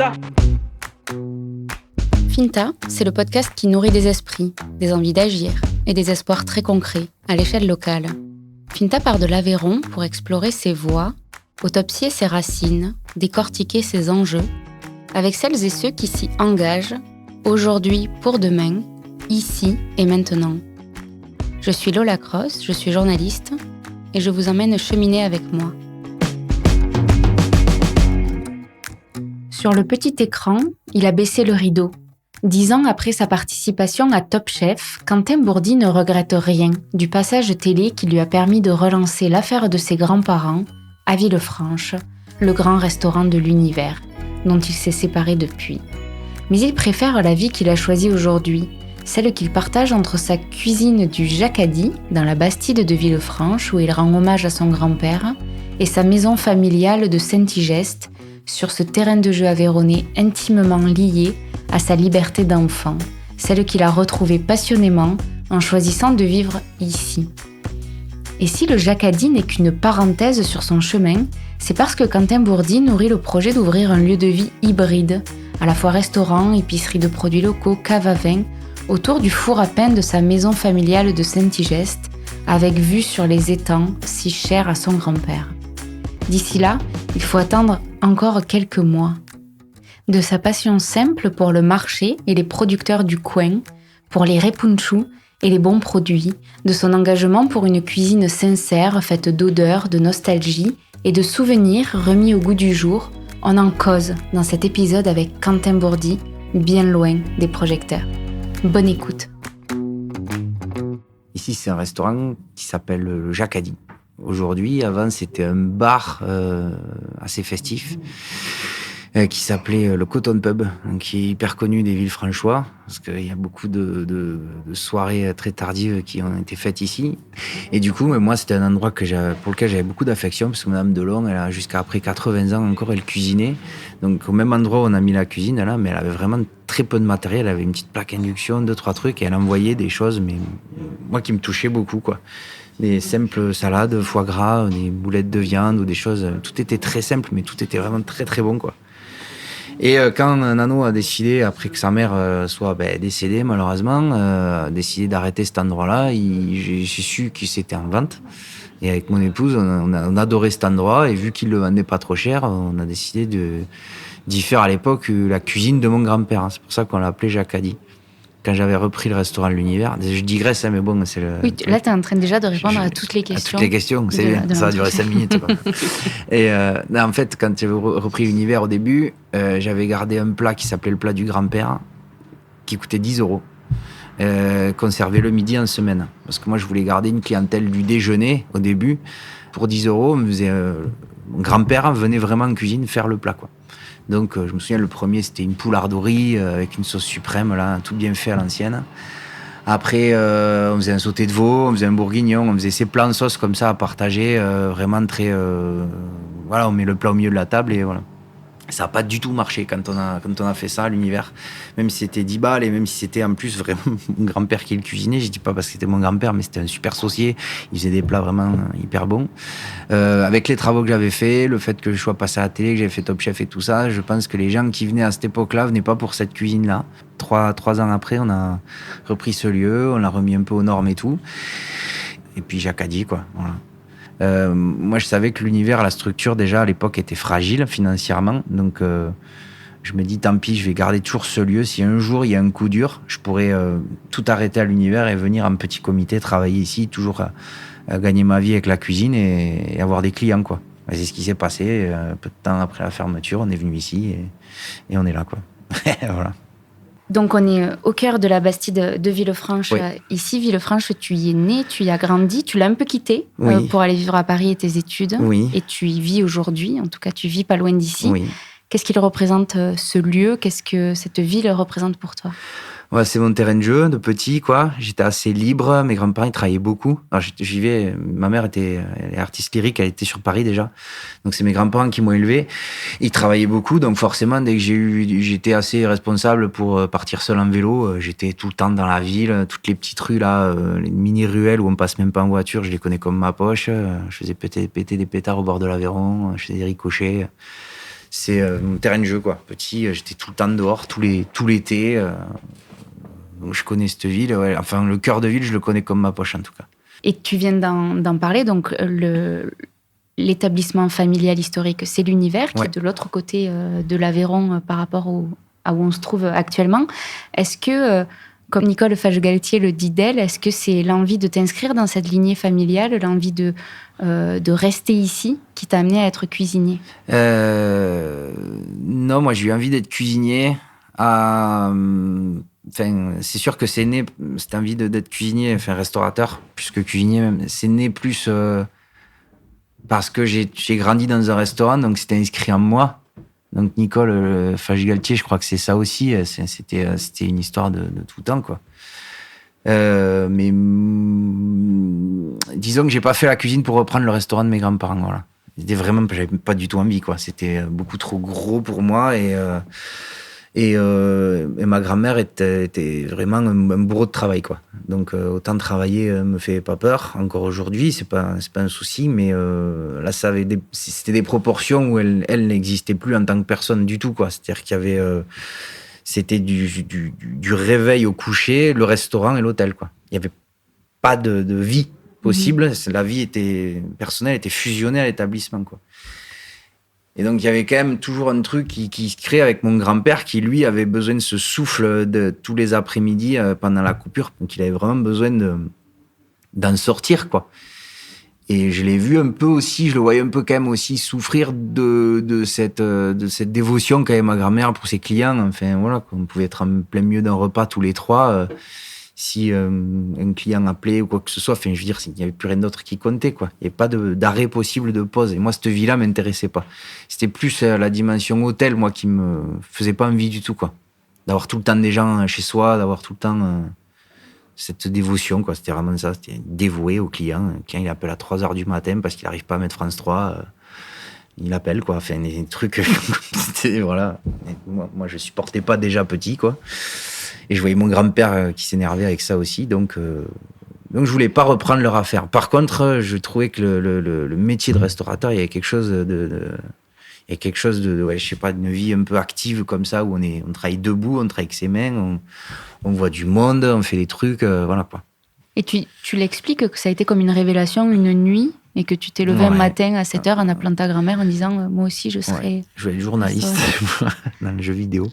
Finta. Finta, c'est le podcast qui nourrit des esprits, des envies d'agir et des espoirs très concrets à l'échelle locale. Finta part de l'Aveyron pour explorer ses voies, autopsier ses racines, décortiquer ses enjeux, avec celles et ceux qui s'y engagent, aujourd'hui pour demain, ici et maintenant. Je suis Lola Cross, je suis journaliste et je vous emmène cheminer avec moi. Sur le petit écran, il a baissé le rideau. 10 ans après sa participation à Top Chef, Quentin Bourdi ne regrette rien du passage télé qui lui a permis de relancer l'affaire de ses grands-parents à Villefranche, le grand restaurant de l'univers, dont il s'est séparé depuis. Mais il préfère la vie qu'il a choisie aujourd'hui, celle qu'il partage entre sa cuisine du Jacadi, dans la Bastide de Villefranche, où il rend hommage à son grand-père, et sa maison familiale de Saint-Igeste, sur ce terrain de jeu aveyronnais intimement lié à sa liberté d'enfant, celle qu'il a retrouvée passionnément en choisissant de vivre ici. Et si le Jacadi n'est qu'une parenthèse sur son chemin, c'est parce que Quentin Bourdi nourrit le projet d'ouvrir un lieu de vie hybride, à la fois restaurant, épicerie de produits locaux, cave à vin, autour du four à pain de sa maison familiale de Saint-Igeste, avec vue sur les étangs si chers à son grand-père. D'ici là, il faut attendre encore quelques mois. De sa passion simple pour le marché et les producteurs du coin, pour les repunchous et les bons produits, de son engagement pour une cuisine sincère faite d'odeurs, de nostalgie et de souvenirs remis au goût du jour, on en cause dans cet épisode avec Quentin Bourdi, bien loin des projecteurs. Bonne écoute. Ici, c'est un restaurant qui s'appelle le Jacadi. Aujourd'hui, avant, c'était un bar assez festif qui s'appelait le Cotton Pub, qui est hyper connu des Villefranchois, parce qu'il y a beaucoup de soirées très tardives qui ont été faites ici. Et du coup, moi, c'était un endroit pour lequel j'avais beaucoup d'affection, parce que Madame Delon, elle a jusqu'à après 80 ans encore, elle cuisinait. Donc, au même endroit où on a mis la cuisine, là, mais elle avait vraiment très peu de matériel. Elle avait une petite plaque induction, 2-3 trucs, et elle envoyait des choses, mais moi, qui me touchaient beaucoup, quoi. Des simples salades, foie gras, des boulettes de viande ou des choses. Tout était très simple, mais tout était vraiment très très bon, quoi. Et quand Nano a décidé, après que sa mère soit décédée malheureusement, décidé d'arrêter cet endroit-là, j'ai su que c'était en vente. Et avec mon épouse, on adorait cet endroit, et vu qu'il le vendait pas trop cher, on a décidé d'y faire à l'époque la cuisine de mon grand-père. C'est pour ça qu'on l'a appelé Jacadi. Quand j'avais repris le restaurant de l'univers, je digresse, mais bon, c'est le... Oui, là, tu es en train déjà de répondre à toutes les questions. À toutes les questions, c'est bien. Ça a duré 5 minutes, quoi. Et en fait, quand j'avais repris l'univers au début, j'avais gardé un plat qui s'appelait le plat du grand-père, qui coûtait 10 €, qu'on servait le midi en semaine. Parce que moi, je voulais garder une clientèle du déjeuner au début. Pour 10 €, mon grand-père venait vraiment en cuisine faire le plat, quoi. Donc, je me souviens, le premier, c'était une poularde au riz avec une sauce suprême, là, tout bien fait à l'ancienne. Après, on faisait un sauté de veau, on faisait un bourguignon, on faisait ces plats en sauce comme ça à partager, vraiment très... Voilà, on met le plat au milieu de la table et voilà. Ça n'a pas du tout marché quand on a fait ça à l'univers. Même si c'était 10 balles et même si c'était en plus vraiment mon grand-père qui le cuisinait, je dis pas parce que c'était mon grand-père, mais c'était un super saucier. Il faisait des plats vraiment hyper bons. Avec les travaux que j'avais fait, le fait que je sois passé à la télé, que j'avais fait Top Chef et tout ça, je pense que les gens qui venaient à cette époque-là venaient pas pour cette cuisine-là. 3 ans après, on a repris ce lieu, on l'a remis un peu aux normes et tout. Et puis Jacadi, quoi. Voilà. Moi, je savais que l'univers, la structure, déjà, à l'époque, était fragile financièrement. Donc, je me dis, tant pis, je vais garder toujours ce lieu. Si un jour, il y a un coup dur, je pourrais tout arrêter à l'univers et venir en petit comité, travailler ici, toujours à gagner ma vie avec la cuisine et avoir des clients, quoi. Et c'est ce qui s'est passé. Peu de temps après la fermeture, on est venu ici et on est là, quoi. Voilà. Donc, on est au cœur de la Bastide de Villefranche. Oui. Ici, Villefranche, tu y es né, tu y as grandi, tu l'as un peu quitté Oui. pour aller vivre à Paris et tes études. Oui. Et tu y vis aujourd'hui, en tout cas, tu vis pas loin d'ici. Oui. Qu'est-ce qu'il représente, ce lieu? Qu'est-ce que cette ville représente pour toi? Ouais, c'est mon terrain de jeu, de petit, quoi. J'étais assez libre. Mes grands-parents, ils travaillaient beaucoup. Alors, j'y vais. Ma mère elle est artiste lyrique. Elle était sur Paris, déjà. Donc, c'est mes grands-parents qui m'ont élevé. Ils travaillaient beaucoup. Donc, forcément, dès que j'étais assez responsable pour partir seul en vélo, j'étais tout le temps dans la ville. Toutes les petites rues, là, les mini-ruelles où on passe même pas en voiture, je les connais comme ma poche. Je faisais péter des pétards au bord de l'Aveyron. Je faisais des ricochets. c'est mon terrain de jeu, quoi. Petit, j'étais tout le temps dehors, tout l'été. Donc je connais cette ville. Ouais. Enfin, le cœur de ville, je le connais comme ma poche, en tout cas. Et tu viens d'en parler, donc l'établissement familial historique, c'est l'univers qui est de l'autre côté de l'Aveyron par rapport à où on se trouve actuellement. Est-ce que, comme Nicole Fage-Galtier le dit d'elle, est-ce que c'est l'envie de t'inscrire dans cette lignée familiale, l'envie de rester ici qui t'a amené à être cuisinier ? Non, moi j'ai eu envie d'être cuisinier. Enfin, c'est sûr que c'est né, cette envie d'être cuisinier, enfin restaurateur, plus que cuisinier même, c'est né plus parce que j'ai grandi dans un restaurant, donc c'était inscrit en moi. Donc Nicole Fage-Galtier, je crois que c'est ça aussi, c'était une histoire de tout le temps, quoi. Mais disons que j'ai pas fait la cuisine pour reprendre le restaurant de mes grands-parents, voilà. J'avais pas du tout envie, quoi. C'était beaucoup trop gros pour moi et ma grand-mère était vraiment un bourreau de travail, quoi. Donc autant travailler me fait pas peur. Encore aujourd'hui, c'est pas un souci, mais là c'était des proportions où elle n'existait plus en tant que personne du tout, quoi. C'est-à-dire qu'il y avait c'était du réveil au coucher, le restaurant et l'hôtel, quoi. Il y avait pas de vie possible. La vie personnelle était fusionnée à l'établissement, quoi. Et donc, il y avait quand même toujours un truc qui se crée avec mon grand-père qui, lui, avait besoin de ce souffle de tous les après-midi pendant la coupure. Donc, il avait vraiment besoin d'en sortir, quoi. Et je l'ai vu un peu aussi, je le voyais un peu quand même aussi souffrir de cette dévotion qu'avait ma grand-mère pour ses clients. Enfin, voilà, on pouvait être en plein milieu d'un repas tous les trois. Si un client appelait ou quoi que ce soit, enfin, je veux dire, il n'y avait plus rien d'autre qui comptait, quoi. Il n'y avait pas d'arrêt possible de pause. Et moi, cette vie-là m'intéressait pas. C'était plus la dimension hôtel, moi, qui me faisait pas envie du tout, quoi. D'avoir tout le temps des gens chez soi, d'avoir tout le temps cette dévotion, quoi. C'était vraiment ça. C'était dévoué au client. Quand il appelle à 3h du matin parce qu'il n'arrive pas à mettre France 3, il appelle, quoi. Enfin, des trucs, voilà. Moi, je supportais pas déjà petit, quoi. Et je voyais mon grand-père qui s'énervait avec ça aussi, donc je voulais pas reprendre leur affaire. Par contre, je trouvais que le métier de restaurateur, il y avait quelque chose ouais, je sais pas, d'une vie un peu active comme ça, où on travaille debout, on travaille avec ses mains, on voit du monde, on fait des trucs, voilà, quoi. Et tu l'expliques que ça a été comme une révélation, une nuit, et que tu t'es levé un matin à 7h en appelant ta grand-mère en disant moi aussi je serai... Ouais. Je voulais être journaliste dans le jeu vidéo.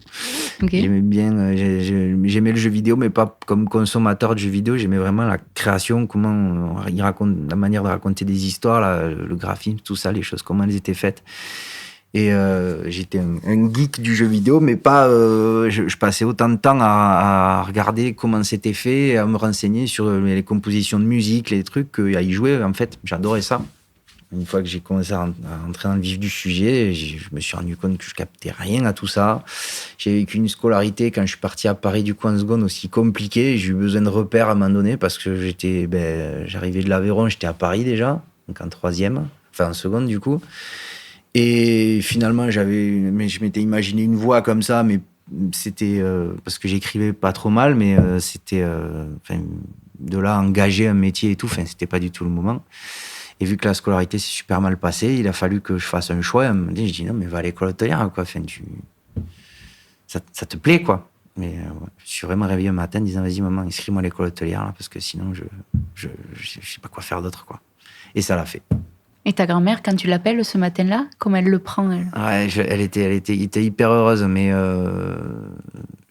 Okay. J'aimais le jeu vidéo, mais pas comme consommateur de jeux vidéo. J'aimais vraiment la création, comment il raconte, la manière de raconter des histoires, le graphisme, tout ça, les choses, comment elles étaient faites. Et j'étais un geek du jeu vidéo, mais pas. Je passais autant de temps à regarder comment c'était fait, à me renseigner sur les compositions de musique, les trucs, qu'à y jouer. En fait, j'adorais ça. Une fois que j'ai commencé à entrer dans le vif du sujet, je me suis rendu compte que je captais rien à tout ça. J'ai vécu une scolarité quand je suis parti à Paris du coup en seconde aussi compliquée. J'ai eu besoin de repères à un moment donné parce que j'arrivais de l'Aveyron, j'étais à Paris déjà, donc en troisième, enfin en seconde du coup. Et finalement, je m'étais imaginé une voie comme ça, mais c'était parce que j'écrivais pas trop mal, mais c'était de là engager un métier et tout, c'était pas du tout le moment. Et vu que la scolarité s'est super mal passée, il a fallu que je fasse un choix. Je dis non, mais va à l'école hôtelière, quoi. Ça te plaît, quoi. Mais je suis vraiment réveillé un matin en disant vas-y maman, inscris-moi à l'école hôtelière là, parce que sinon je sais pas quoi faire d'autre, quoi. Et ça l'a fait. Et ta grand-mère, quand tu l'appelles ce matin-là, comment elle le prend, elle ? Ouais, elle était hyper heureuse, mais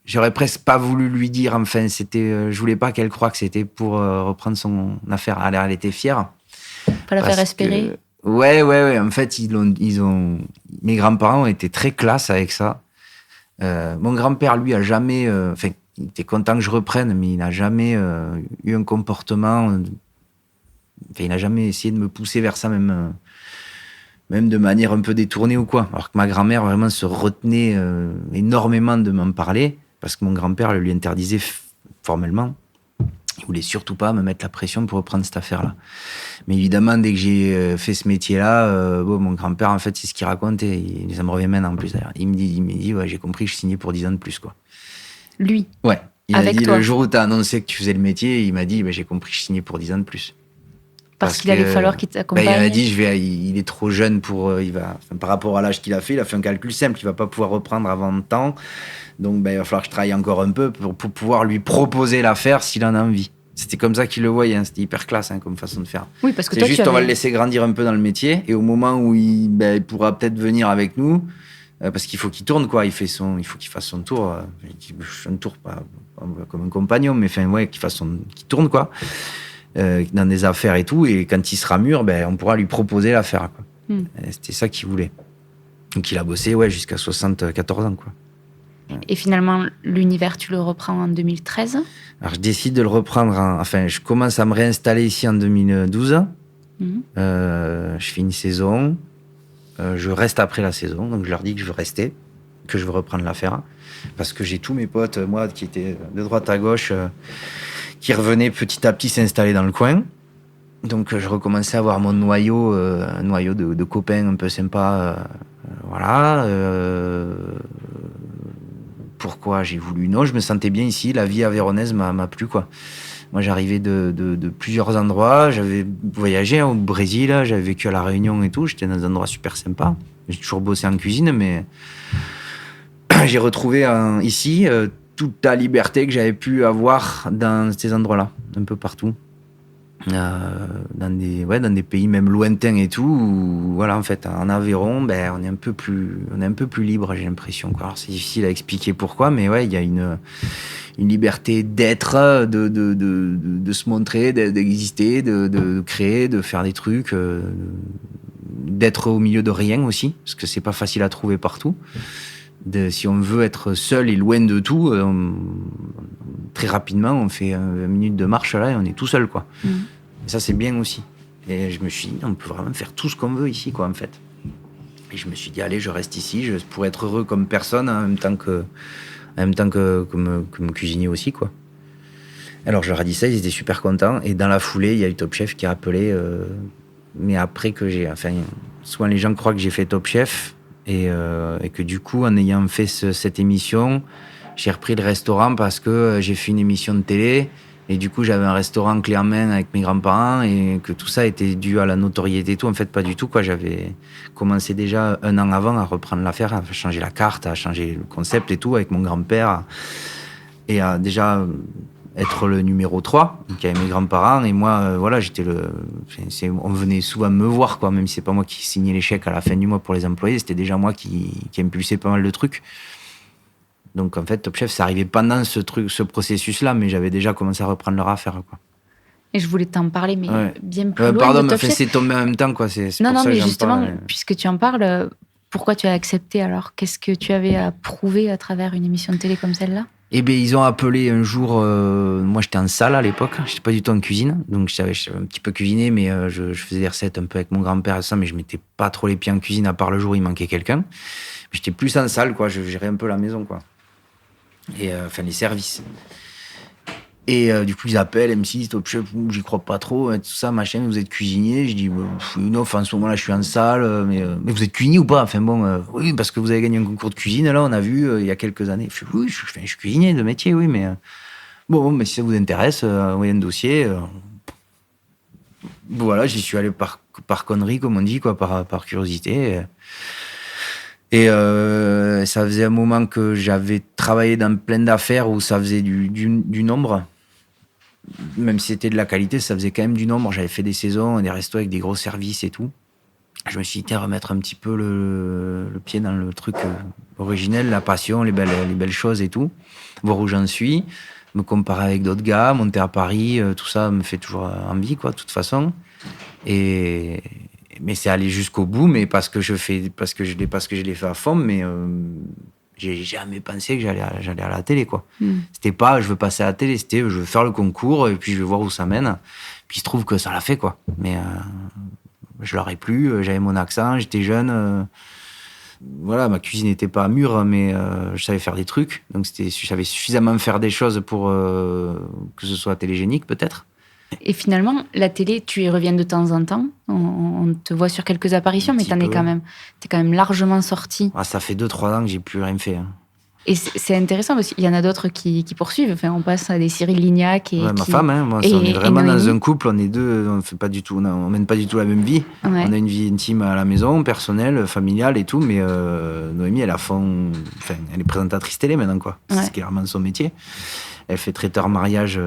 j'aurais presque pas voulu lui dire. Enfin, je voulais pas qu'elle croie que c'était pour reprendre son affaire. Elle était fière. Pas la faire espérer. Ouais. En fait, mes grands-parents ont été très classe avec ça. Mon grand-père, lui, a jamais. Il était content que je reprenne, mais il n'a jamais eu un comportement. Il n'a jamais essayé de me pousser vers ça, même de manière un peu détournée ou quoi. Alors que ma grand-mère vraiment se retenait énormément de m'en parler, parce que mon grand-père le lui interdisait formellement. Il voulait surtout pas me mettre la pression pour reprendre cette affaire-là. Mais évidemment, dès que j'ai fait ce métier-là, mon grand-père, en fait, c'est ce qu'il raconte, et ça me revient maintenant en plus d'ailleurs. Il me dit ouais, j'ai compris que je signais pour 10 ans de plus, quoi. Lui ? Ouais. Il Avec a dit, toi. le jour où tu as annoncé que tu faisais le métier, il m'a dit j'ai compris que je signais pour 10 ans de plus. Parce qu'il allait falloir qu'il t'accompagne. Il m'a dit, il est trop jeune par rapport à l'âge qu'il a fait, il a fait un calcul simple, il va pas pouvoir reprendre avant le temps. Donc, il va falloir que je travaille encore un peu pour pouvoir lui proposer l'affaire s'il en a envie. C'était comme ça qu'il le voyait, hein. C'était hyper classe comme façon de faire. Oui, parce que c'est juste, on va le laisser grandir un peu dans le métier, et au moment où il pourra peut-être venir avec nous, parce qu'il faut qu'il tourne, quoi. Il faut qu'il fasse son tour. Un tour, pas comme un compagnon, mais qu'il tourne, quoi. Dans des affaires et tout. Et quand il sera mûr, on pourra lui proposer l'affaire, quoi. C'était ça qu'il voulait. Donc il a bossé jusqu'à 74 ans, quoi. Et finalement, l'univers, tu le reprends en 2013 ? Alors, je décide de le reprendre. Je commence à me réinstaller ici en 2012. Je fais une saison. Je reste après la saison. Donc, je leur dis que je veux rester, que je veux reprendre l'affaire. Parce que j'ai tous mes potes, moi, qui étaient de droite à gauche, qui revenaient petit à petit s'installer dans le coin. Donc, je recommençais à avoir mon noyau, un noyau de copains un peu sympa. Voilà. Pourquoi j'ai voulu? Non, je me sentais bien ici. La vie avéronaise m'a plu, quoi. Moi, j'arrivais de plusieurs endroits. J'avais voyagé au Brésil, j'avais vécu à La Réunion et tout. J'étais dans des endroits super sympas. J'ai toujours bossé en cuisine, mais j'ai retrouvé ici toute la liberté que j'avais pu avoir dans ces endroits-là, un peu partout. Dans des pays même lointains et tout, où, voilà, en fait, en Aveyron, on est un peu plus libre, j'ai l'impression, quoi. Alors, c'est difficile à expliquer pourquoi, mais il y a une liberté d'être, de se montrer, d'exister, de créer, de faire des trucs, d'être au milieu de rien aussi, parce que c'est pas facile à trouver partout. Si on veut être seul et loin de tout, très rapidement, on fait 20 minutes de marche là et on est tout seul, quoi. Et ça, c'est bien aussi. Et je me suis dit, on peut vraiment faire tout ce qu'on veut ici, quoi, en fait. Et je me suis dit, allez, je reste ici, je pourrais être heureux comme personne, en même temps que comme cuisinier aussi, quoi. Alors, je leur ai dit ça, ils étaient super contents. Et dans la foulée, il y a eu Top Chef qui a appelé, mais après que souvent les gens croient que j'ai fait Top Chef, et que du coup, en ayant fait cette émission, j'ai repris le restaurant parce que j'ai fait une émission de télé. Et du coup, j'avais un restaurant clé en main avec mes grands-parents, et que tout ça était dû à la notoriété et tout. En fait, pas du tout, quoi. J'avais commencé déjà 1 an avant à reprendre l'affaire, à changer la carte, à changer le concept et tout avec mon grand-père. Et à déjà être le numéro 3, donc avec mes grands-parents. Et moi, on venait souvent me voir, quoi. Même si c'est pas moi qui signais les chèques à la fin du mois pour les employés, c'était déjà moi qui impulsait pas mal de trucs. Donc, en fait, Top Chef, ça arrivait pendant ce processus-là, mais j'avais déjà commencé à reprendre leur affaire, quoi. Et je voulais t'en parler, mais bien plus loin. Pardon, de Top Chef. C'est tombé en même temps, quoi. C'est non, pour ça mais que j'en justement, parle. Puisque tu en parles, pourquoi tu as accepté alors? Qu'est-ce que tu avais à prouver à travers une émission de télé comme celle-là? Eh bien, ils ont appelé un jour. Moi, j'étais en salle à l'époque. J'étais pas du tout en cuisine. Donc, je savais un petit peu cuisiner, mais je faisais des recettes un peu avec mon grand-père et ça, mais je mettais pas trop les pieds en cuisine, à part le jour où il manquait quelqu'un. J'étais plus en salle, quoi. Je gérais un peu la maison, quoi. Et les services. Et du coup, ils appellent M6, Top Chef, j'y crois pas trop, tout ça, machin, vous êtes cuisinier? Je dis, non, en ce moment-là, je suis en salle, mais vous êtes cuisinier ou pas? Oui, parce que vous avez gagné un concours de cuisine, là, on a vu, il y a quelques années. Je dis, oui, je suis cuisinier de métier, oui, mais mais si ça vous intéresse, envoyez un dossier. Voilà, j'y suis allé par connerie, comme on dit, quoi, par curiosité. Et ça faisait un moment que j'avais travaillé dans plein d'affaires où ça faisait du nombre. Même si c'était de la qualité, ça faisait quand même du nombre. J'avais fait des saisons, des restos avec des gros services et tout. Je me suis dit, remettre un petit peu le pied dans le truc originel, la passion, les belles choses et tout. Voir où j'en suis, me comparer avec d'autres gars, monter à Paris, tout ça me fait toujours envie, quoi, de toute façon. Mais c'est aller jusqu'au bout, mais parce que je l'ai fait à fond, mais j'ai jamais pensé que j'allais à la télé, quoi. C'était pas je veux passer à la télé, c'était je veux faire le concours et puis je vais voir où ça mène. Puis il se trouve que ça l'a fait, quoi. Mais je l'aurais plus, j'avais mon accent, j'étais jeune. Voilà, ma cuisine n'était pas mûre, mais je savais faire des trucs. Donc je savais suffisamment faire des choses pour que ce soit télégénique, peut-être. Et finalement, la télé, tu y reviens de temps en temps. On te voit sur quelques apparitions, mais t'es quand même largement sorti. Ça fait 2-3 ans que j'ai plus rien fait. Et c'est intéressant parce qu'il y en a d'autres qui poursuivent. Enfin, on passe à des Cyril Lignac et ma femme, moi, on est vraiment dans un couple, on est deux, on mène pas du tout la même vie. Ouais. On a une vie intime à la maison, personnelle, familiale et tout, mais Noémie, elle est présentatrice télé maintenant, quoi. C'est clairement son métier. Elle fait traiteur mariage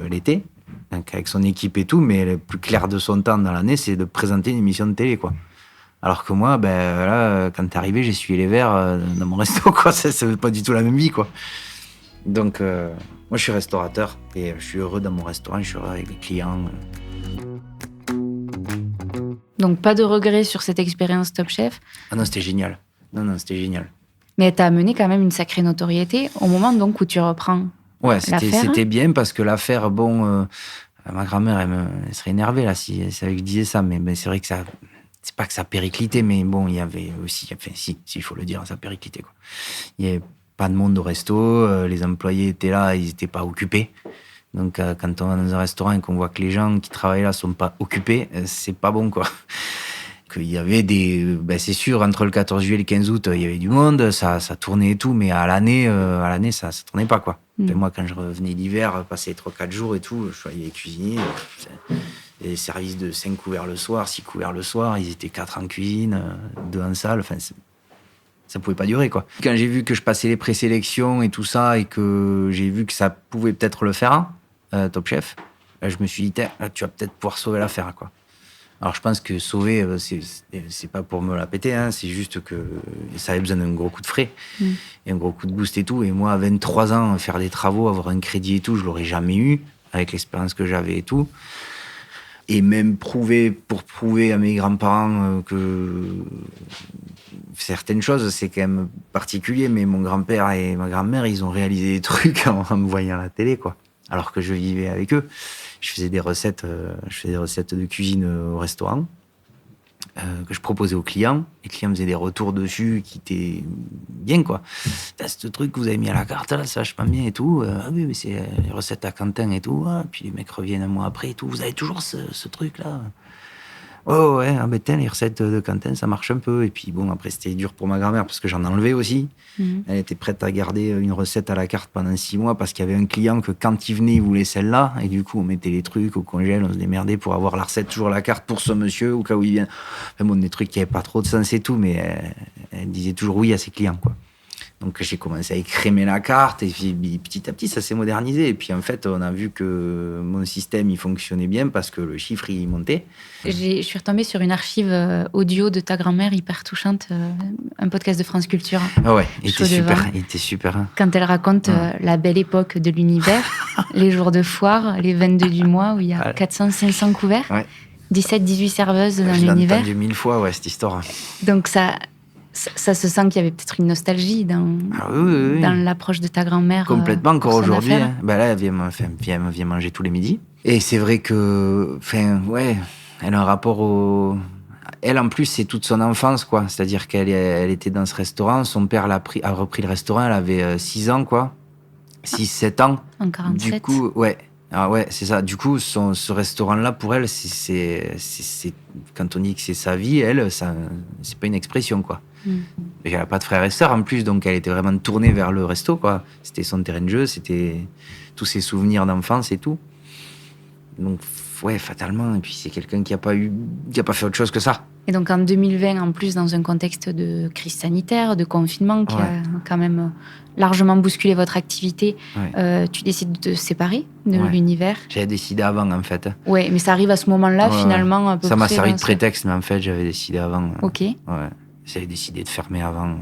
l'été, donc avec son équipe et tout, mais le plus clair de son temps dans l'année, c'est de présenter une émission de télé, quoi. Alors que moi, là, quand t'es arrivé, j'ai essuyé les verres dans mon resto, quoi. C'est pas du tout la même vie, quoi. Donc, moi, je suis restaurateur et je suis heureux dans mon restaurant, je suis heureux avec les clients. Donc, pas de regrets sur cette expérience Top Chef? Ah non, c'était génial. Non, c'était génial. Mais elle t'a amené quand même une sacrée notoriété au moment donc où tu reprends l'affaire. C'était bien parce que l'affaire, ma grand-mère, elle serait énervée là si elle savait que je disais ça, mais c'est vrai que ça... C'est pas que ça périclitait, mais il y avait aussi... Enfin, si, il faut le dire, ça périclitait, quoi. Il n'y avait pas de monde au resto, les employés étaient là, ils n'étaient pas occupés. Donc, quand on va dans un restaurant et qu'on voit que les gens qui travaillent là ne sont pas occupés, c'est pas bon, quoi. Qu'il y avait c'est sûr, entre le 14 juillet et le 15 août, il y avait du monde, ça tournait et tout, mais à l'année, ça tournait pas, quoi. Et moi, quand je revenais l'hiver, passer 3-4 jours et tout, je voyais les cuisiniers... des services de 5 couverts le soir, 6 couverts le soir, ils étaient 4 en cuisine, 2 en salle, enfin, ça pouvait pas durer, quoi. Quand j'ai vu que je passais les présélections et tout ça, et que j'ai vu que ça pouvait peut-être le faire, Top Chef, je me suis dit, tu vas peut-être pouvoir sauver l'affaire, quoi. Alors je pense que sauver, c'est pas pour me la péter, c'est juste que ça avait besoin d'un gros coup de frais, et un gros coup de boost et tout, et moi, à 23 ans, faire des travaux, avoir un crédit et tout, je l'aurais jamais eu, avec l'expérience que j'avais et tout. Et même prouver à mes grands-parents que certaines choses, c'est quand même particulier, mais mon grand-père et ma grand-mère, ils ont réalisé des trucs en me voyant à la télé, quoi. Alors que je vivais avec eux. Je faisais des recettes de cuisine au restaurant, que je proposais aux clients. Les clients faisaient des retours dessus qui étaient bien, quoi. Ce truc que vous avez mis à la carte, là, c'est vachement bien et tout. Oui, mais c'est les recettes à Quentin et tout. Puis les mecs reviennent un mois après et tout. Vous avez toujours ce truc-là. Oh ouais, les recettes de Quentin, ça marche un peu. Et puis après, c'était dur pour ma grand-mère parce que j'en enlevais aussi. Elle était prête à garder une recette à la carte pendant 6 mois parce qu'il y avait un client que quand il venait, il voulait celle-là. Et du coup, on mettait les trucs au congèle, on se démerdait pour avoir la recette, toujours à la carte pour ce monsieur, au cas où il vient. Enfin des trucs qui n'avaient pas trop de sens et tout, mais elle disait toujours oui à ses clients, quoi. Donc j'ai commencé à écrémer la carte et puis petit à petit ça s'est modernisé et puis en fait on a vu que mon système il fonctionnait bien parce que le chiffre il montait. Je suis retombée sur une archive audio de ta grand-mère hyper touchante, un podcast de France Culture. Ah ouais, il était super. Quand elle raconte la belle époque de l'univers, les jours de foire, les 22 du mois où il y a 400-500 couverts, 17-18 serveuses dans l'univers. Je l'ai entendu 1000 fois cette histoire. Donc ça se sent qu'il y avait peut-être une nostalgie dans l'approche de ta grand-mère. Complètement, encore aujourd'hui. Là, elle vient manger tous les midis. Et c'est vrai que, elle a un rapport Elle, en plus, c'est toute son enfance, quoi. C'est-à-dire qu'elle était dans ce restaurant. Son père a repris le restaurant. Elle avait 6 ans, quoi. 6-7 ans. En 47. Du coup, c'est ça. Du coup, ce restaurant-là, pour elle, c'est quand on dit que c'est sa vie, elle, ça, c'est pas une expression, quoi. Elle n'a pas de frères et sœurs, en plus, donc elle était vraiment tournée vers le resto, quoi. C'était son terrain de jeu, c'était tous ses souvenirs d'enfance et tout. Donc, fatalement. Et puis, c'est quelqu'un qui a pas fait autre chose que ça. Et donc, en 2020, en plus, dans un contexte de crise sanitaire, de confinement, qui a quand même largement bousculé votre activité, tu décides de te séparer de l'univers. J'avais décidé avant, en fait. Oui, mais ça arrive à ce moment-là, finalement, à peu près. Ça m'a servi de prétexte, mais en fait, j'avais décidé avant. Ok. J'avais décidé de fermer avant.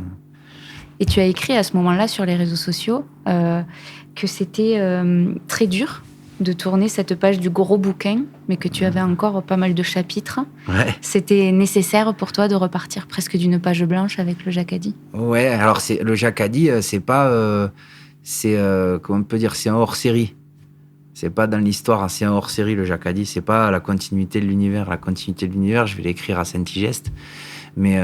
Et tu as écrit à ce moment-là sur les réseaux sociaux que c'était très dur de tourner cette page du gros bouquin, mais que tu avais encore pas mal de chapitres. Ouais. C'était nécessaire pour toi de repartir presque d'une page blanche avec le Jacadi. Ouais, alors le Jacadi, c'est pas... comment on peut dire, c'est un hors-série. C'est pas dans l'histoire, c'est un hors-série, le Jacadi. C'est pas la continuité de l'univers. La continuité de l'univers, je vais l'écrire à Saint-Igeste. Mais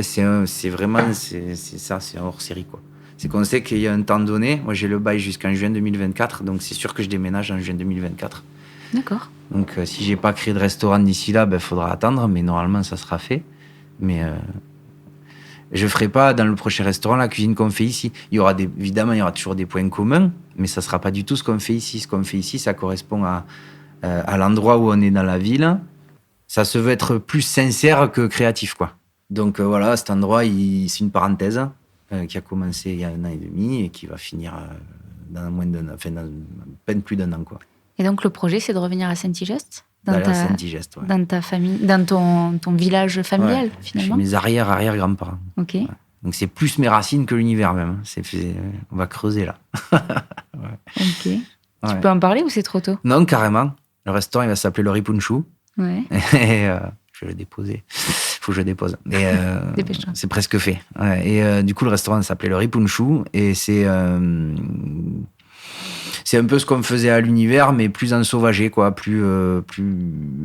c'est vraiment... C'est ça, c'est un hors-série, quoi. C'est qu'on sait qu'il y a un temps donné. Moi, j'ai le bail jusqu'en juin 2024, donc c'est sûr que je déménage en juin 2024. D'accord. Donc, si j'ai pas créé de restaurant d'ici là, faudra attendre, mais normalement, ça sera fait. Mais Je ferai pas dans le prochain restaurant la cuisine qu'on fait ici. Évidemment, il y aura toujours des points communs, mais ça sera pas du tout ce qu'on fait ici. Ce qu'on fait ici, ça correspond à l'endroit où on est dans la ville. Ça se veut être plus sincère que créatif, quoi. Donc voilà, cet endroit, c'est une parenthèse qui a commencé il y a 1 an et demi et qui va finir dans à peine plus d'1 an, quoi. Et donc le projet, c'est de revenir à Saint-Igest, Saint-Igest, ouais. Dans ta famille, dans ton village familial, ouais, finalement. Chez mes arrière-grands-parents. Ok. Ouais. Donc c'est plus mes racines que l'univers même. On va creuser là. Ouais. Ok. Tu peux en parler ou c'est trop tôt? Non, carrément. Le restaurant, il va s'appeler le Ripunchou. Ouais. Et je vais le déposer. Faut que je le dépose. Et Dépêche-toi. C'est presque fait. Ouais. Et du coup, le restaurant s'appelait le Ripunchou. Et c'est un peu ce qu'on faisait à l'univers, mais plus ensauvagé, quoi. Plus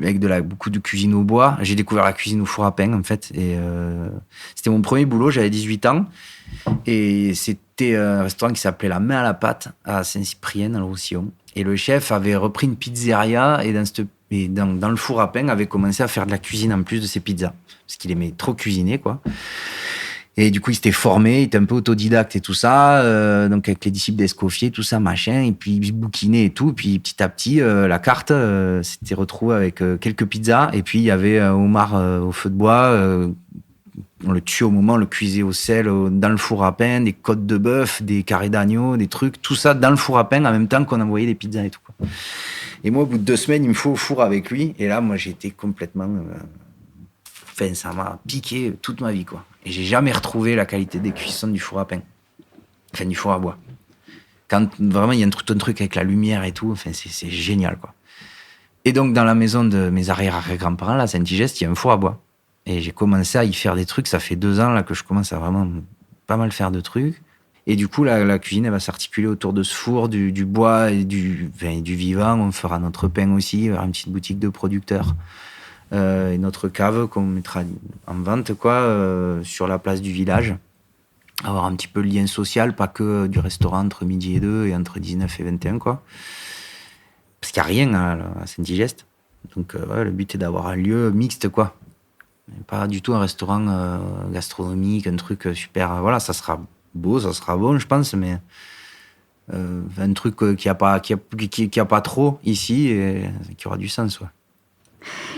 avec beaucoup de cuisine au bois. J'ai découvert la cuisine au four à pain, en fait. Et c'était mon premier boulot. J'avais 18 ans. Et c'était un restaurant qui s'appelait La Main à la Pâte à Saint-Cyprien, dans le Roussillon. Et le chef avait repris une pizzeria et dans le four à pain avait commencé à faire de la cuisine en plus de ses pizzas. Parce qu'il aimait trop cuisiner, quoi. Et du coup, il s'était formé, il était un peu autodidacte et tout ça, donc avec les disciples d'Escoffier, tout ça, machin, et puis il bouquinait et tout, et puis petit à petit, la carte s'était retrouvée avec quelques pizzas, et puis il y avait un homard au feu de bois, on le tuait au moment, on le cuisait au sel, dans le four à pain, des côtes de bœuf, des carrés d'agneau, des trucs, tout ça dans le four à pain, en même temps qu'on envoyait des pizzas et tout, quoi. Et moi, au bout de 2 semaines, il me faut au four avec lui, et là, moi, j'étais complètement... Enfin, ça m'a piqué toute ma vie, quoi. Et j'ai jamais retrouvé la qualité des cuissons du four à pain. Enfin, du four à bois. Quand vraiment, il y a un truc avec la lumière et tout, enfin, c'est génial, quoi. Et donc, dans la maison de mes arrière-grands-parents, là, à Saint-Igest, il y a un four à bois. Et j'ai commencé à y faire des trucs. Ça fait 2 ans, là, que je commence à vraiment pas mal faire de trucs. Et du coup, la cuisine, elle va s'articuler autour de ce four, du bois et du vivant. On fera notre pain aussi. Il y aura une petite boutique de producteurs. Et notre cave qu'on mettra en vente, quoi, sur la place du village. Avoir un petit peu le lien social, pas que du restaurant entre midi et 2 et entre 19 et 21, quoi. Parce qu'il n'y a rien à Saint-Igest. Donc le but est d'avoir un lieu mixte, quoi. Pas du tout un restaurant gastronomique, un truc super... voilà, ça sera beau, ça sera bon, je pense, mais un truc qu'il n'y a pas trop ici et qui aura du sens, ouais.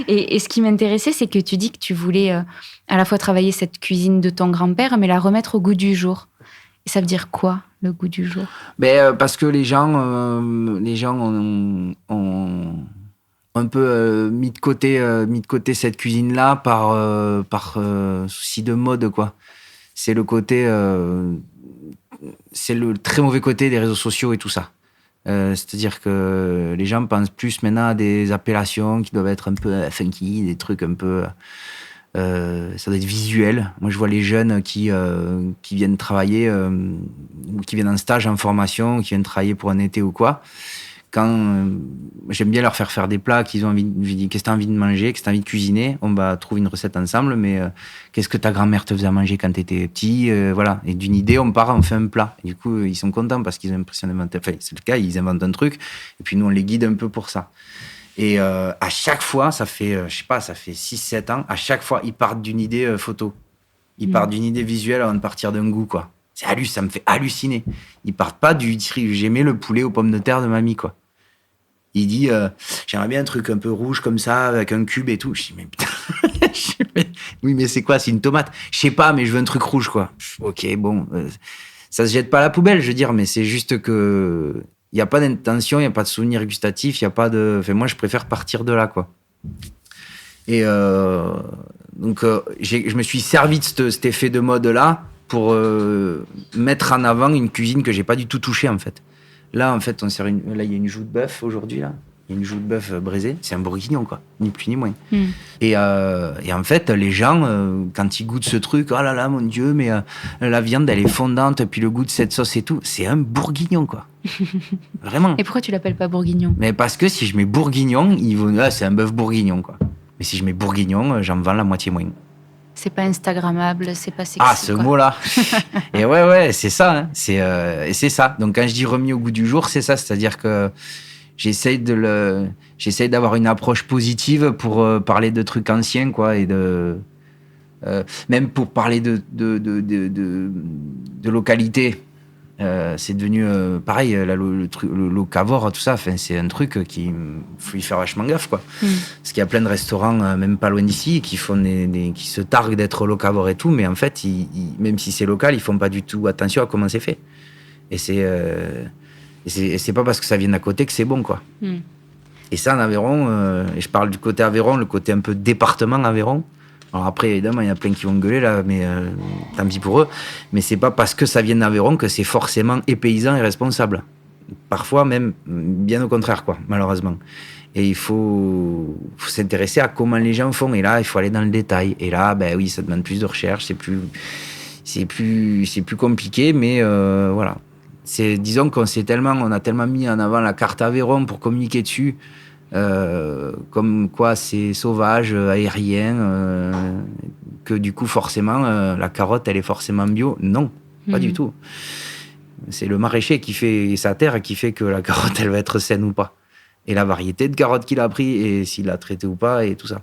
Et ce qui m'intéressait, c'est que tu dis que tu voulais à la fois travailler cette cuisine de ton grand-père, mais la remettre au goût du jour. Et ça veut dire quoi, le goût du jour? Parce que les gens ont un peu mis de côté cette cuisine-là par souci de mode, quoi. C'est le très mauvais côté des réseaux sociaux et tout ça. C'est-à-dire que les gens pensent plus maintenant à des appellations qui doivent être un peu funky, des trucs un peu... ça doit être visuel. Moi, je vois les jeunes qui viennent travailler, ou qui viennent en stage, en formation, qui viennent travailler pour un été ou quoi. Quand j'aime bien leur faire des plats qu'ils ont envie, je dis qu'est-ce que tu as envie de manger, qu'est-ce que tu as envie de cuisiner, on va trouver une recette ensemble, mais qu'est-ce que ta grand-mère te faisait à manger quand tu étais petit, voilà. Et d'une idée, on part, on fait un plat. Et du coup, ils sont contents parce qu'ils ont l'impression d'inventer. Enfin, c'est le cas, ils inventent un truc, et puis nous, on les guide un peu pour ça. Et à chaque fois, ça fait 6-7 ans, à chaque fois, ils partent d'une idée photo. Ils partent d'une idée visuelle avant de partir d'un goût, quoi. Ça me fait halluciner. Ils partent pas j'aimais le poulet aux pommes de terre de mamie, quoi. Il dit, j'aimerais bien un truc un peu rouge comme ça, avec un cube et tout. Je dis, mais putain, oui, mais c'est quoi? C'est une tomate? Je sais pas, mais je veux un truc rouge, quoi. Ok, bon, ça se jette pas à la poubelle, je veux dire, mais c'est juste que il y a pas d'intention, il y a pas de souvenir gustatif, il y a pas de... Enfin, moi, je préfère partir de là, quoi. Et donc, je me suis servi de cet effet de mode-là pour mettre en avant une cuisine que j'ai pas du tout touchée, en fait. Là, en fait, là, il y a une joue de bœuf aujourd'hui, là. Il y a une joue de bœuf braisée. C'est un bourguignon, quoi. Ni plus ni moins. Et en fait, les gens, quand ils goûtent ce truc, oh là là, mon Dieu, mais la viande, elle est fondante, puis le goût de cette sauce et tout, c'est un bourguignon, quoi. Vraiment. Et pourquoi tu l'appelles pas bourguignon? Mais parce que si je mets bourguignon, c'est un bœuf bourguignon, quoi. Mais si je mets bourguignon, j'en vends la moitié moins. C'est pas instagrammable, c'est pas sexy. Ah, ce mot-là. Et ouais, c'est ça. Hein. C'est ça. Donc, quand je dis remis au goût du jour, c'est ça. C'est-à-dire que j'essaye d'avoir une approche positive pour parler de trucs anciens, quoi, et de Même pour parler de localité, c'est devenu pareil, le locavore, tout ça, c'est un truc qui faut y faire vachement gaffe, quoi. Parce qu'il y a plein de restaurants, même pas loin d'ici, qui font qui se targuent d'être locavore et tout, mais en fait, même si c'est local, ils font pas du tout attention à comment c'est fait. Et c'est pas parce que ça vient d'à côté que c'est bon, quoi. Et ça, en Aveyron, et je parle du côté Aveyron, le côté un peu département Aveyron. Alors après, évidemment, il y en a plein qui vont gueuler, là, mais tant pis pour eux. Mais c'est pas parce que ça vient d'Aveyron que c'est forcément paysan et responsable. Parfois même, bien au contraire, quoi, malheureusement. Et il faut s'intéresser à comment les gens font. Et là, il faut aller dans le détail. Et là, ben oui, ça demande plus de recherche, c'est plus compliqué, mais voilà. Disons qu'on a tellement mis en avant la carte Aveyron pour communiquer dessus, comme quoi c'est sauvage, aérien, que du coup forcément la carotte elle est forcément bio. Non, pas du tout. C'est le maraîcher qui fait sa terre qui fait que la carotte elle va être saine ou pas. Et la variété de carottes qu'il a pris et s'il l'a traité ou pas et tout ça.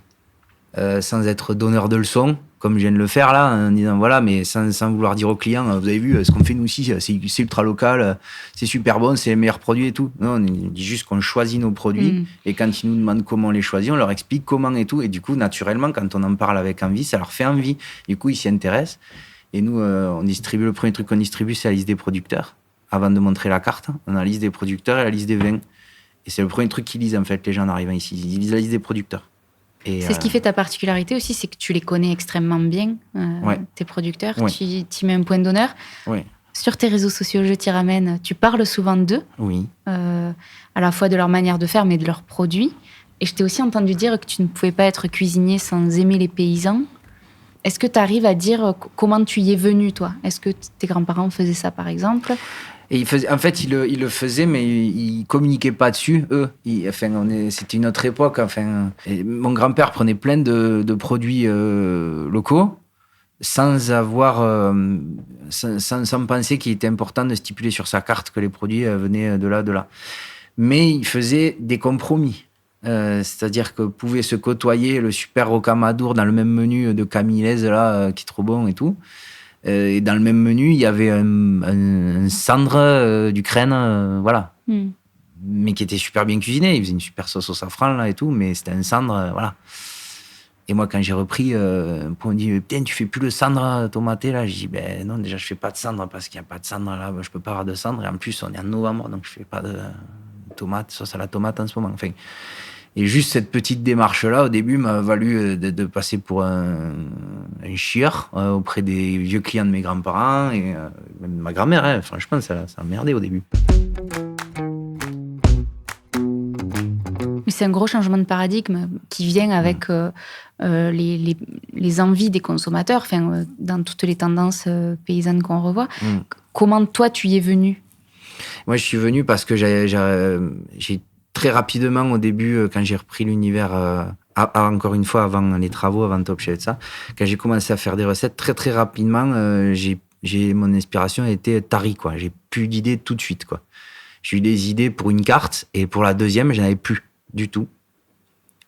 Sans être donneur de leçons, comme je viens de le faire là, en disant voilà, mais sans vouloir dire aux clients, vous avez vu, ce qu'on fait nous aussi, c'est ultra local, c'est super bon, c'est les meilleurs produits et tout. Non, on dit juste qu'on choisit nos produits, et quand ils nous demandent comment on les choisit, on leur explique comment et tout, et du coup, naturellement, quand on en parle avec envie, ça leur fait envie. Du coup, ils s'y intéressent, et nous, on distribue, le premier truc qu'on distribue, c'est la liste des producteurs. Avant de montrer la carte, on a la liste des producteurs et la liste des vins. Et c'est le premier truc qu'ils lisent, en fait, les gens en arrivant ici. Ils lisent la liste des producteurs. C'est ce qui fait ta particularité aussi, c'est que tu les connais extrêmement bien, tes producteurs. Tu y mets un point d'honneur. Sur tes réseaux sociaux, je t'y ramène, tu parles souvent d'eux, à la fois de leur manière de faire, mais de leurs produits. Et je t'ai aussi entendu dire que tu ne pouvais pas être cuisinier sans aimer les paysans. Est-ce que tu arrives à dire comment tu y es venu, toi ? Est-ce que tes grands-parents faisaient ça, par exemple ? Et en fait, ils le faisaient, mais ils communiquaient pas dessus, eux. C'était une autre époque. Mon grand-père prenait plein de produits locaux, sans penser qu'il était important de stipuler sur sa carte que les produits venaient de là. Mais il faisait des compromis. C'est-à-dire que pouvait se côtoyer le super rocamadour dans le même menu de Camillez, là, qui est trop bon et tout. Et dans le même menu, il y avait un cendre d'Ukraine, voilà. Mais qui était super bien cuisiné. Il faisait une super sauce au safran, là, et tout, mais c'était un cendre, voilà. Et moi, quand j'ai repris, on me dit, putain, tu fais plus le cendre tomaté, là. Je dis, ben non, déjà, je fais pas de cendre parce qu'il n'y a pas de cendre, là. Je peux pas avoir de cendre. Et en plus, on est en novembre, donc je fais pas de tomate, sauce à la tomate en ce moment. Enfin, et juste cette petite démarche-là, au début, m'a valu de passer pour un chieur auprès des vieux clients de mes grands-parents et même de ma grand-mère. Franchement, ça a merdé au début. Mais c'est un gros changement de paradigme qui vient avec les envies des consommateurs, dans toutes les tendances paysannes qu'on revoit. Comment toi, tu y es venu ? Moi, je suis venu parce que j'ai très rapidement, au début, quand j'ai repris l'univers, encore une fois, avant les travaux, avant Top Chef et ça, quand j'ai commencé à faire des recettes, très, très rapidement, mon inspiration était tarie, quoi. J'ai plus d'idées tout de suite, quoi. J'ai eu des idées pour une carte, et pour la deuxième, j'en avais plus du tout.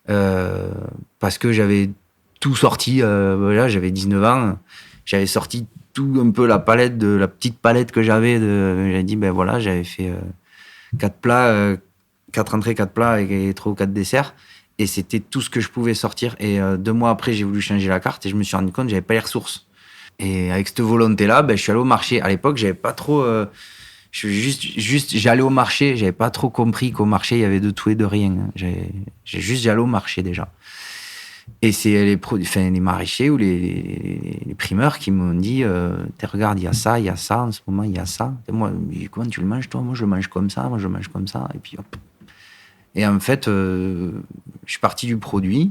Parce que j'avais tout sorti, voilà, j'avais 19 ans, j'avais sorti tout un peu la petite palette que j'avais. J'avais dit, ben voilà, j'avais fait 4 plats, 4 entrées, 4 plats et 3 ou 4 desserts. Et c'était tout ce que je pouvais sortir. Et 2 mois après, j'ai voulu changer la carte et je me suis rendu compte que j'avais pas les ressources. Et avec cette volonté-là, ben, je suis allé au marché. À l'époque, j'avais pas trop... j'allais au marché. J'avais pas trop compris qu'au marché, il y avait de tout et de rien. J'allais au marché déjà. Et c'est les maraîchers ou les primeurs qui m'ont dit regarde, il y a ça en ce moment, il y a ça. Et moi, comment tu le manges, toi ? Moi, je le mange comme ça, et puis hop. Et en fait, je suis parti du produit.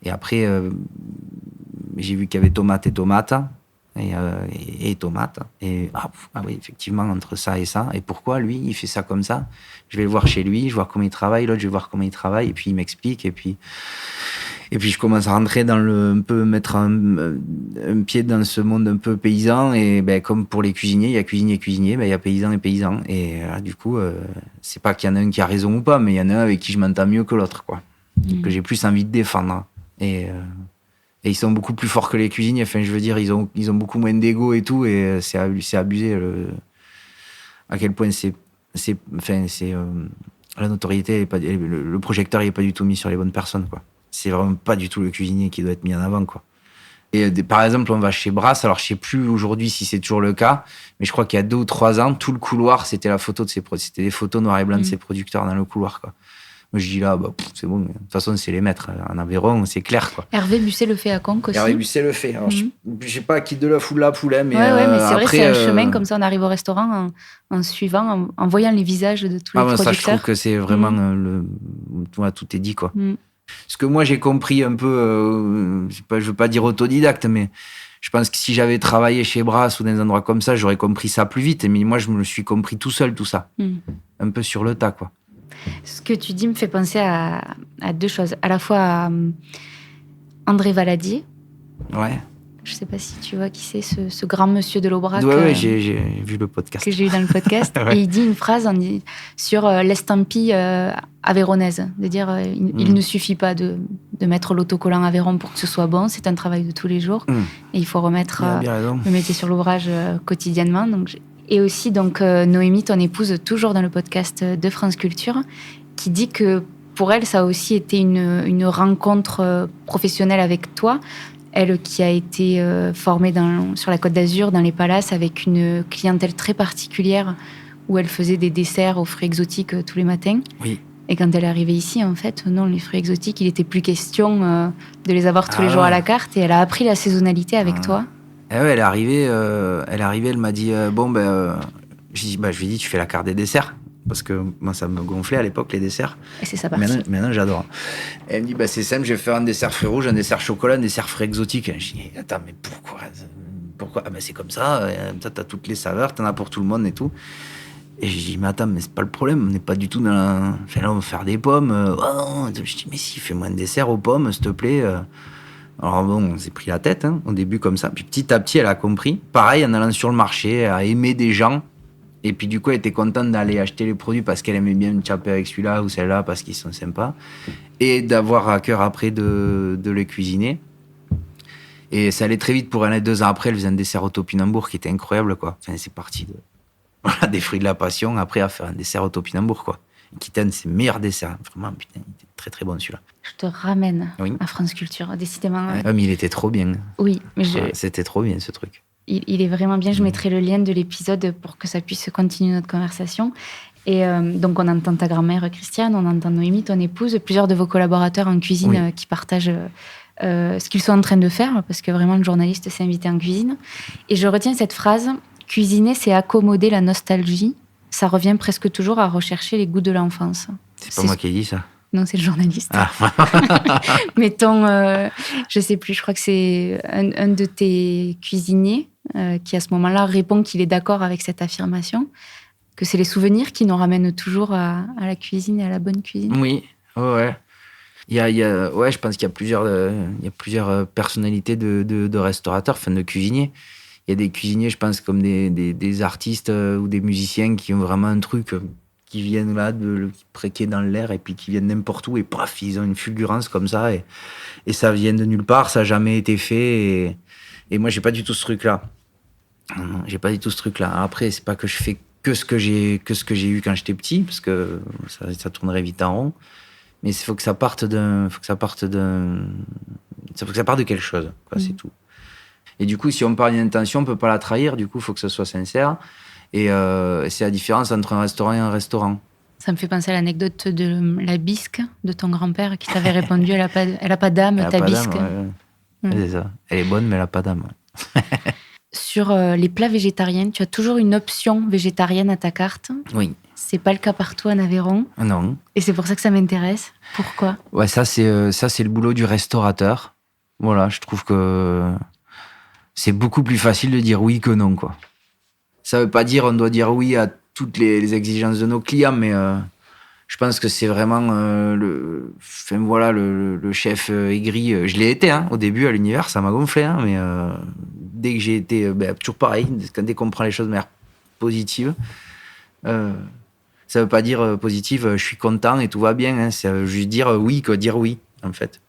Et après, j'ai vu qu'il y avait tomate et tomate. Et tomate. Et oui, effectivement, entre ça et ça. Et pourquoi, lui, il fait ça comme ça ? Je vais le voir chez lui, je vais voir comment il travaille. L'autre, je vais voir comment il travaille. Et puis, il m'explique. Et puis, je commence à rentrer mettre un pied dans ce monde un peu paysan. Et ben, comme pour les cuisiniers, il y a cuisinier et cuisinier, ben, il y a paysan et paysan. Et du coup, c'est pas qu'il y en a un qui a raison ou pas, mais il y en a un avec qui je m'entends mieux que l'autre, quoi. Que j'ai plus envie de défendre. Et Et ils sont beaucoup plus forts que les cuisiniers. Enfin, je veux dire, ils ont beaucoup moins d'ego et tout. Et c'est abusé à quel point la notoriété, le projecteur n'est pas du tout mis sur les bonnes personnes, quoi. C'est vraiment pas du tout le cuisinier qui doit être mis en avant, quoi. Et par exemple, on va chez Brasse. Alors, je sais plus aujourd'hui si c'est toujours le cas, mais je crois qu'il y a 2 ou 3 ans, tout le couloir, c'était c'était des photos noir et blanc de ses producteurs dans le couloir, quoi. Moi, je dis là, c'est bon. De toute façon, c'est les maîtres. En Aveyron, c'est clair, quoi. Hervé Busset le fait à Conques aussi. Hervé Busset le fait. Alors, je sais pas qui de l'œuf ou de la poule, mais mais c'est après, vrai, c'est un chemin comme ça. On arrive au restaurant en suivant, en voyant les visages de tous les producteurs. Ça, je trouve que c'est vraiment tout est dit, quoi. Ce que moi, j'ai compris un peu, je veux pas dire autodidacte, mais je pense que si j'avais travaillé chez Brasse ou dans des endroits comme ça, j'aurais compris ça plus vite. Mais moi, je me le suis compris tout seul, tout ça. Un peu sur le tas, quoi. Ce que tu dis me fait penser à 2 choses. À la fois à André Valadier. Ouais. Je sais pas si tu vois qui c'est, ce grand monsieur de l'Aubrac. Ouais, j'ai vu le podcast. Que j'ai eu dans le podcast. Ouais. Et il dit une phrase sur l'estampille aveyronnaise. De dire, il ne suffit pas de mettre l'autocollant Aveyron pour que ce soit bon. C'est un travail de tous les jours. Et il faut remettre le métier sur l'ouvrage quotidiennement. Et aussi, Noémie, ton épouse, toujours dans le podcast de France Culture, qui dit que pour elle, ça a aussi été une rencontre professionnelle avec toi. Elle qui a été formée sur la Côte d'Azur, dans les palaces, avec une clientèle très particulière, où elle faisait des desserts aux fruits exotiques tous les matins. Oui. Et quand elle est arrivée ici, en fait, non, les fruits exotiques, il n'était plus question de les avoir tous les jours à la carte. Et elle a appris la saisonnalité avec toi. Ah ouais, elle est arrivée, elle m'a dit je lui ai dit, tu fais la carte des desserts, parce que moi ça me gonflait à l'époque les desserts. Et c'est ça partie. Maintenant j'adore. Elle me dit c'est simple, je vais faire un dessert fruits rouges, un dessert chocolat, un dessert fruits exotiques. Je dis attends, mais pourquoi c'est comme ça. T'as toutes les saveurs, t'en as pour tout le monde et tout. Et je dis mais attends, mais c'est pas le problème, on n'est pas du tout dans là on va faire des pommes. Je dis mais si, fais-moi un dessert aux pommes s'il te plaît. Alors bon, on s'est pris la tête au début comme ça. Puis petit à petit, elle a compris. Pareil, en allant sur le marché, elle a aimé des gens. Et puis du coup, elle était contente d'aller acheter les produits parce qu'elle aimait bien me taper avec celui-là ou celle-là parce qu'ils sont sympas. Et d'avoir à cœur après de les cuisiner. Et ça allait très vite pour elle. 2 ans après, elle faisait un dessert au topinambour qui était incroyable, quoi. Enfin, c'est parti des fruits de la passion après à faire un dessert au topinambour, quoi. Qui était un de ses meilleurs desserts. Vraiment, putain, il était très très bon celui-là. Je te ramène à France Culture, décidément. Mais il était trop bien. Oui, mais c'était trop bien ce truc. Il est vraiment bien. Je mettrai le lien de l'épisode pour que ça puisse continuer notre conversation. Et donc, on entend ta grand-mère Christiane, on entend Noémie, ton épouse, plusieurs de vos collaborateurs en cuisine qui partagent ce qu'ils sont en train de faire, parce que vraiment, le journaliste s'est invité en cuisine. Et je retiens cette phrase, cuisiner, c'est accommoder la nostalgie. Ça revient presque toujours à rechercher les goûts de l'enfance. C'est pas moi qui ai dit ça. Non, c'est le journaliste. Ah. Mettons, je sais plus, je crois que c'est un de tes cuisiniers qui, à ce moment-là, répond qu'il est d'accord avec cette affirmation, que c'est les souvenirs qui nous ramènent toujours à la cuisine et à la bonne cuisine. Oui, ouais. Je pense qu'il y a plusieurs personnalités de restaurateurs, enfin de cuisiniers. Il y a des cuisiniers, je pense, comme des artistes ou des musiciens qui ont vraiment un truc qui viennent là, qui est dans l'air et puis qui viennent n'importe où et paf, ils ont une fulgurance comme ça et ça vient de nulle part, ça n'a jamais été fait et moi, j'ai pas du tout ce truc-là. Non, j'ai pas du tout ce truc-là. Après, c'est pas que je fais que ce que j'ai eu quand j'étais petit, parce que ça tournerait vite en rond. Mais il faut que ça parte de quelque chose, quoi, c'est tout. Et du coup, si on parle d'une intention, on peut pas la trahir. Du coup, il faut que ce soit sincère. Et c'est la différence entre un restaurant et un restaurant. Ça me fait penser à l'anecdote de la bisque de ton grand-père qui t'avait répondu elle a pas d'âme, ta bisque. C'est ça. Elle est bonne, mais elle a pas d'âme. Sur les plats végétariens, tu as toujours une option végétarienne à ta carte. Oui. C'est pas le cas partout en Aveyron. Non. Et c'est pour ça que ça m'intéresse. Pourquoi ? Ouais, ça c'est le boulot du restaurateur. Voilà, je trouve que c'est beaucoup plus facile de dire oui que non, quoi. Ça veut pas dire on doit dire oui à toutes les exigences de nos clients, mais je pense que c'est vraiment le chef aigri. Je l'ai été au début à l'univers, ça m'a gonflé, mais dès que j'ai été, toujours pareil, dès qu'on prend les choses de manière positive, ça veut pas dire positive, je suis content et tout va bien, ça veut juste dire oui que dire oui, en fait.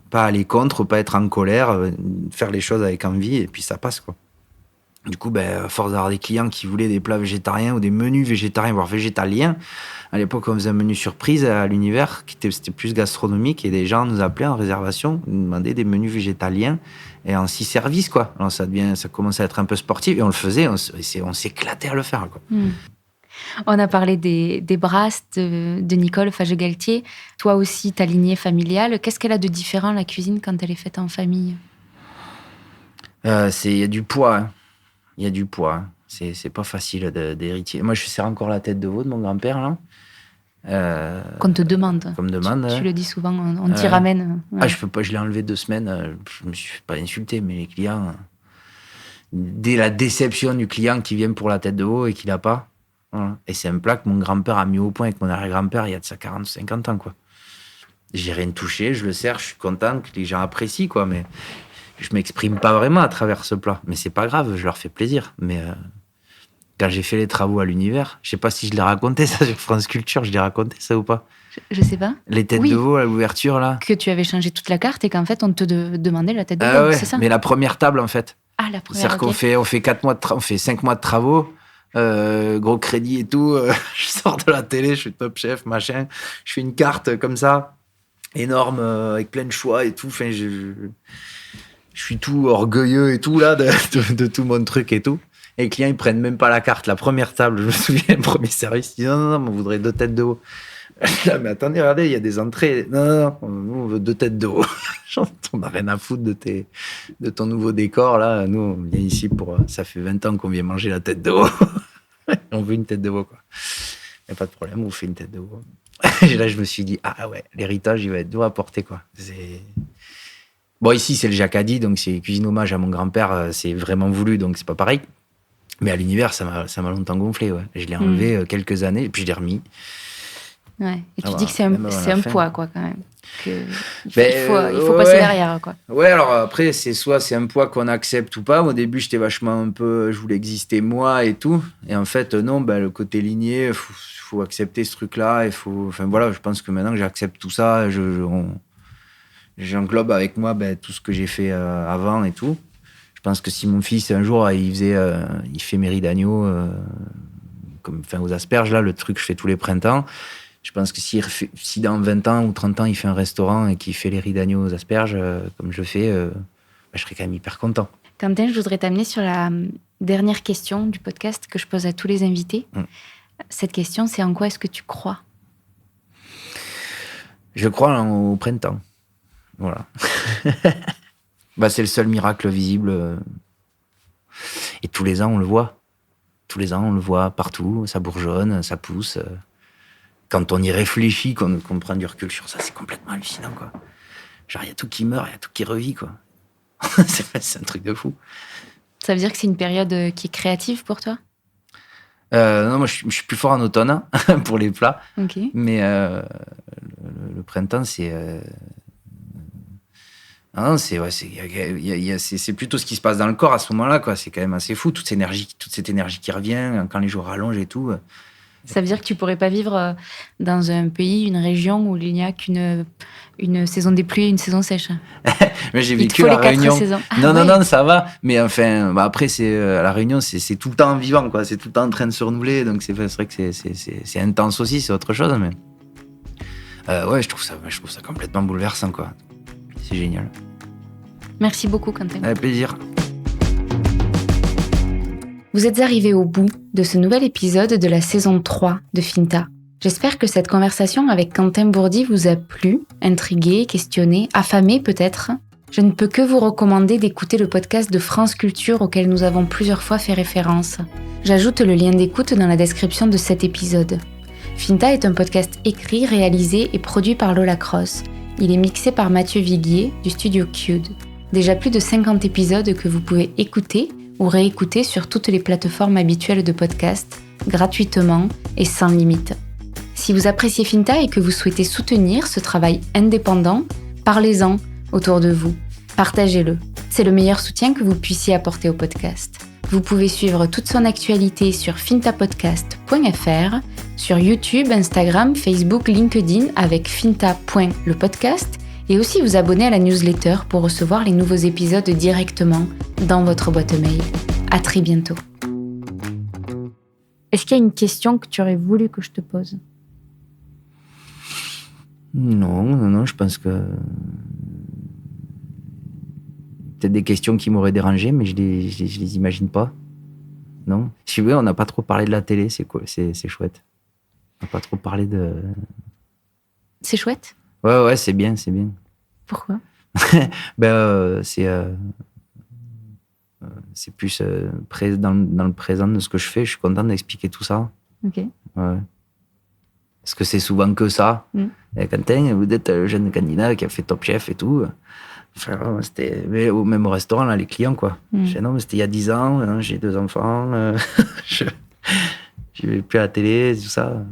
pas aller contre, pas être en colère, faire les choses avec envie, et puis ça passe, quoi. Du coup, à force d'avoir des clients qui voulaient des plats végétariens ou des menus végétariens, voire végétaliens, à l'époque, on faisait un menu surprise à l'univers, c'était plus gastronomique, et des gens nous appelaient en réservation, nous demandaient des menus végétaliens, et en 6 services, quoi. Alors ça commence à être un peu sportif, et on le faisait, on s'éclatait à le faire, quoi. On a parlé des brasses de Nicole Fage-Galtier. Toi aussi, ta lignée familiale. Qu'est-ce qu'elle a de différent, la cuisine, quand elle est faite en famille ? Il y a du poids, hein. Il y a du poids, hein. C'est pas facile d'héritier. Moi, je sers encore la tête de veau de mon grand-père, là. Qu'on te demande. Qu'on me demande. Tu le dis souvent, on t'y ramène. Ouais. Ah, je peux pas, je l'ai enlevé 2 semaines. Je me suis pas insulté, mais les clients, dès la déception du client qui vient pour la tête de veau et qui l'a pas. Voilà. Et c'est un plat que mon grand-père a mis au point avec mon arrière-grand-père il y a de ça 40 ou 50 ans, quoi. J'ai rien touché, je le sers, je suis content que les gens apprécient, quoi, mais je m'exprime pas vraiment à travers ce plat. Mais c'est pas grave, je leur fais plaisir. Mais quand j'ai fait les travaux à l'univers, je sais pas si je l'ai raconté ça sur France Culture, je l'ai raconté ça ou pas? Je sais pas. Les têtes de veau à l'ouverture, là. Que tu avais changé toute la carte et qu'en fait, on te demandait la tête de veau, ouais, c'est ça? Mais la première table, en fait. Ah, la première. C'est-à-dire qu'on fait 5 mois de travaux, gros crédit et tout. Je sors de la télé, je suis Top Chef, machin. Je fais une carte comme ça, énorme, avec plein de choix et tout. Enfin, je suis tout orgueilleux et tout, là, de tout mon truc et tout. Et les clients, ils prennent même pas la carte. La première table, je me souviens, le premier service, ils disent non, on voudrait 2 têtes de veau. Là, mais attendez, regardez, il y a des entrées. Non, nous, on veut 2 têtes de veau. On n'a rien à foutre de ton nouveau décor, là. Nous, on vient ici ça fait 20 ans qu'on vient manger la tête de veau. On veut une tête de veau, quoi. Il n'y a pas de problème, on vous fait une tête de veau. Et là, je me suis dit, ah ouais, l'héritage, il va être dur à porter, quoi. Bon, ici, c'est le Jacadi, donc c'est cuisine hommage à mon grand-père. C'est vraiment voulu, donc c'est pas pareil. Mais à l'univers, ça m'a longtemps gonflé, ouais. Je l'ai enlevé quelques années, et puis je l'ai remis. Ouais. Et tu dis que c'est un poids, quoi, quand même. Il faut passer derrière, quoi. Ouais, alors après, c'est un poids qu'on accepte ou pas. Au début, j'étais vachement je voulais exister moi et tout. Et en fait, non, le côté ligné, faut accepter ce truc-là. Enfin voilà, je pense que maintenant que j'accepte tout ça, j'englobe avec moi tout ce que j'ai fait avant et tout. Je pense que si mon fils, un jour, il fait mes d'agneau, aux asperges, là, le truc que je fais tous les printemps. Je pense que si dans 20 ans ou 30 ans, il fait un restaurant et qu'il fait les riz d'agneau aux asperges, comme je fais, je serais quand même hyper content. Quentin, je voudrais t'amener sur la dernière question du podcast que je pose à tous les invités. Cette question, c'est en quoi est-ce que tu crois? Je crois au printemps. Voilà. C'est le seul miracle visible. Et tous les ans, on le voit. Tous les ans, on le voit partout. Ça bourgeonne, ça pousse. Quand on y réfléchit, qu'on prend du recul sur ça, c'est complètement hallucinant, quoi. Genre, il y a tout qui meurt, il y a tout qui revit, quoi. C'est un truc de fou. Ça veut dire que c'est une période qui est créative pour toi? Non, moi, je suis plus fort en automne pour les plats. Okay. Mais le printemps, c'est... Non, c'est plutôt ce qui se passe dans le corps à ce moment-là, quoi. C'est quand même assez fou, toute cette énergie qui revient quand les jours rallongent et tout. Ça veut dire que tu pourrais pas vivre dans un pays, une région où il n'y a qu'une saison des pluies et une saison sèche. Mais j'ai vécu à La Réunion. Non, ça va. Mais enfin, après, à La Réunion, c'est tout le temps vivant, quoi. C'est tout le temps en train de se renouveler. Donc c'est vrai que c'est intense aussi, c'est autre chose. Mais je trouve ça complètement bouleversant, quoi. C'est génial. Merci beaucoup, Quentin. Avec plaisir. Vous êtes arrivés au bout de ce nouvel épisode de la saison 3 de Finta. J'espère que cette conversation avec Quentin Bourdi vous a plu, intrigué, questionné, affamé peut-être. Je ne peux que vous recommander d'écouter le podcast de France Culture auquel nous avons plusieurs fois fait référence. J'ajoute le lien d'écoute dans la description de cet épisode. Finta est un podcast écrit, réalisé et produit par Lola Cross. Il est mixé par Mathieu Viguier du studio Cued. Déjà plus de 50 épisodes que vous pouvez écouter ou réécouter sur toutes les plateformes habituelles de podcast, gratuitement et sans limite. Si vous appréciez Finta et que vous souhaitez soutenir ce travail indépendant, parlez-en autour de vous. Partagez-le. C'est le meilleur soutien que vous puissiez apporter au podcast. Vous pouvez suivre toute son actualité sur fintapodcast.fr, sur YouTube, Instagram, Facebook, LinkedIn avec finta.lepodcast Et aussi vous abonner à la newsletter pour recevoir les nouveaux épisodes directement dans votre boîte mail. À très bientôt. Est-ce qu'il y a une question que tu aurais voulu que je te pose ? Non, je pense que... Peut-être des questions qui m'auraient dérangé, mais je les imagine pas. Non. Si vous voulez, on n'a pas trop parlé de la télé, c'est chouette. On n'a pas trop parlé de... C'est chouette ? Ouais, c'est bien. Pourquoi ? C'est plus dans le présent de ce que je fais. Je suis content d'expliquer tout ça. Ok. Ouais. Parce que c'est souvent que ça. Et Quentin, vous êtes le jeune candidat qui a fait Top Chef et tout. Enfin, mais même au restaurant, là, les clients, quoi. Je dis, non, mais c'était il y a 10 ans, hein, j'ai 2 enfants, je vais plus à la télé, tout ça.